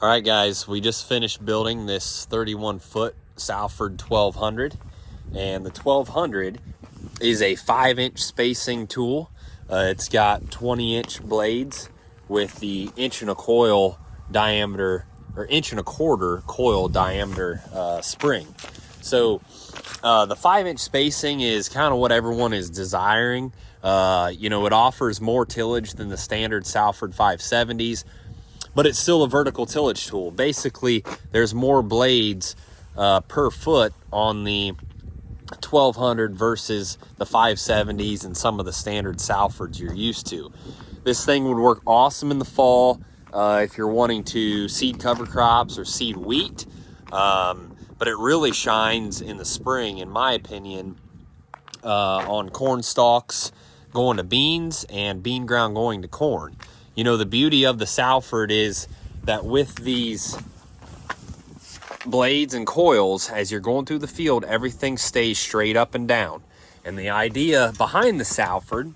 All right, guys, we just finished building this 31-foot Salford 1200, and the 1200 is a 5-inch spacing tool. It's got 20-inch blades with the 1.25 diameter or 1.25 coil diameter spring. So the 5-inch spacing is kind of what everyone is desiring. You know, it offers more tillage than the standard Salford 570s, but it's still a vertical tillage tool. Basically, there's more blades per foot on the 1200 versus the 570s and some of the standard Salfords you're used to. This thing would work awesome in the fall if you're wanting to seed cover crops or seed wheat, but it really shines in the spring, in my opinion, on corn stalks going to beans and bean ground going to corn. You know, the beauty of the Salford is that with these blades and coils, as you're going through the field, everything stays straight up and down. And the idea behind the Salford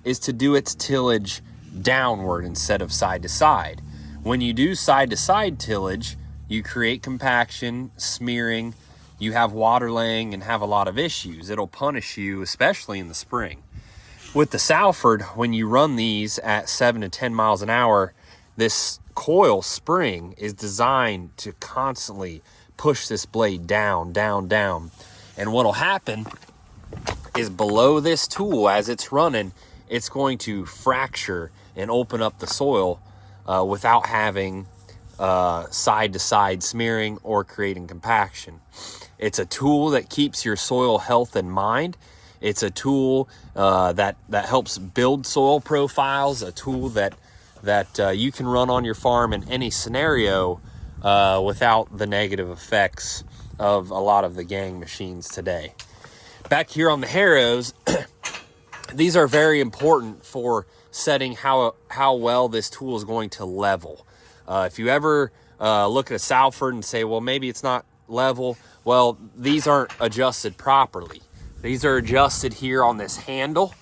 is to do its tillage downward instead of side to side. When you do side to side tillage, you create compaction, smearing, you have water laying, and have a lot of issues. It'll punish you, especially in the spring. With the Salford, when you run these at 7 to 10 miles an hour, this coil spring is designed to constantly push this blade down, down, down. And what'll happen is below this tool, as it's running, it's going to fracture and open up the soil without having side-to-side smearing or creating compaction. It's a tool that keeps your soil health in mind. It's a tool that helps build soil profiles, a tool that you can run on your farm in any scenario without the negative effects of a lot of the gang machines today. Back here on the harrows, these are very important for setting how well this tool is going to level. If you ever look at a Salford and say, well, maybe it's not level, well, these aren't adjusted properly. These are adjusted here on this handle.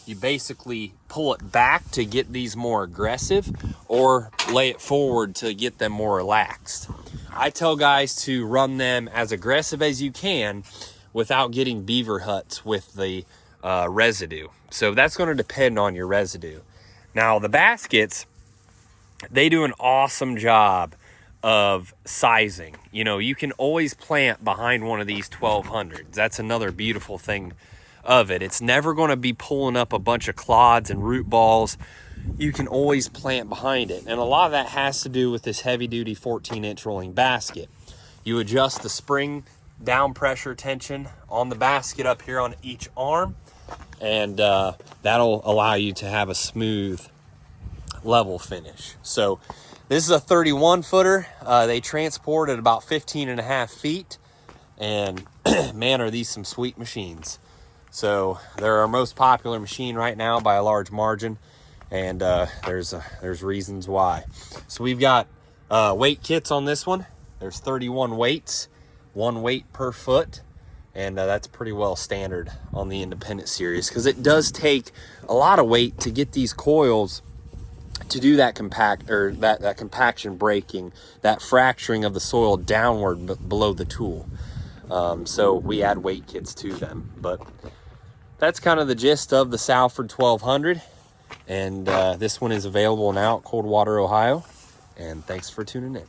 You basically pull it back to get these more aggressive or lay it forward to get them more relaxed. I tell guys to run them as aggressive as you can without getting beaver huts with the residue. So that's going to depend on your residue. Now the baskets, they do an awesome job of sizing. You know, you can always plant behind one of these 1200s. That's another beautiful thing of it. It's never going to be pulling up a bunch of clods and root balls. You can always plant behind it. And a lot of that has to do with this heavy duty 14-inch rolling basket. You adjust the spring down pressure tension on the basket up here on each arm, and that'll allow you to have a smooth level finish. So this is a 31-footer. They transport at about 15.5 feet, and man, are these some sweet machines. So they're our most popular machine right now by a large margin, and there's reasons why. So we've got weight kits on this one. There's 31 weights, 1 weight per foot, and that's pretty well standard on the independent series, because it does take a lot of weight to get these coils to do that that compaction breaking, that fracturing of the soil downward below the tool. So we add weight kits to them. But that's kind of the gist of the Salford 1200. And this one is available now at Coldwater, Ohio. And thanks for tuning in.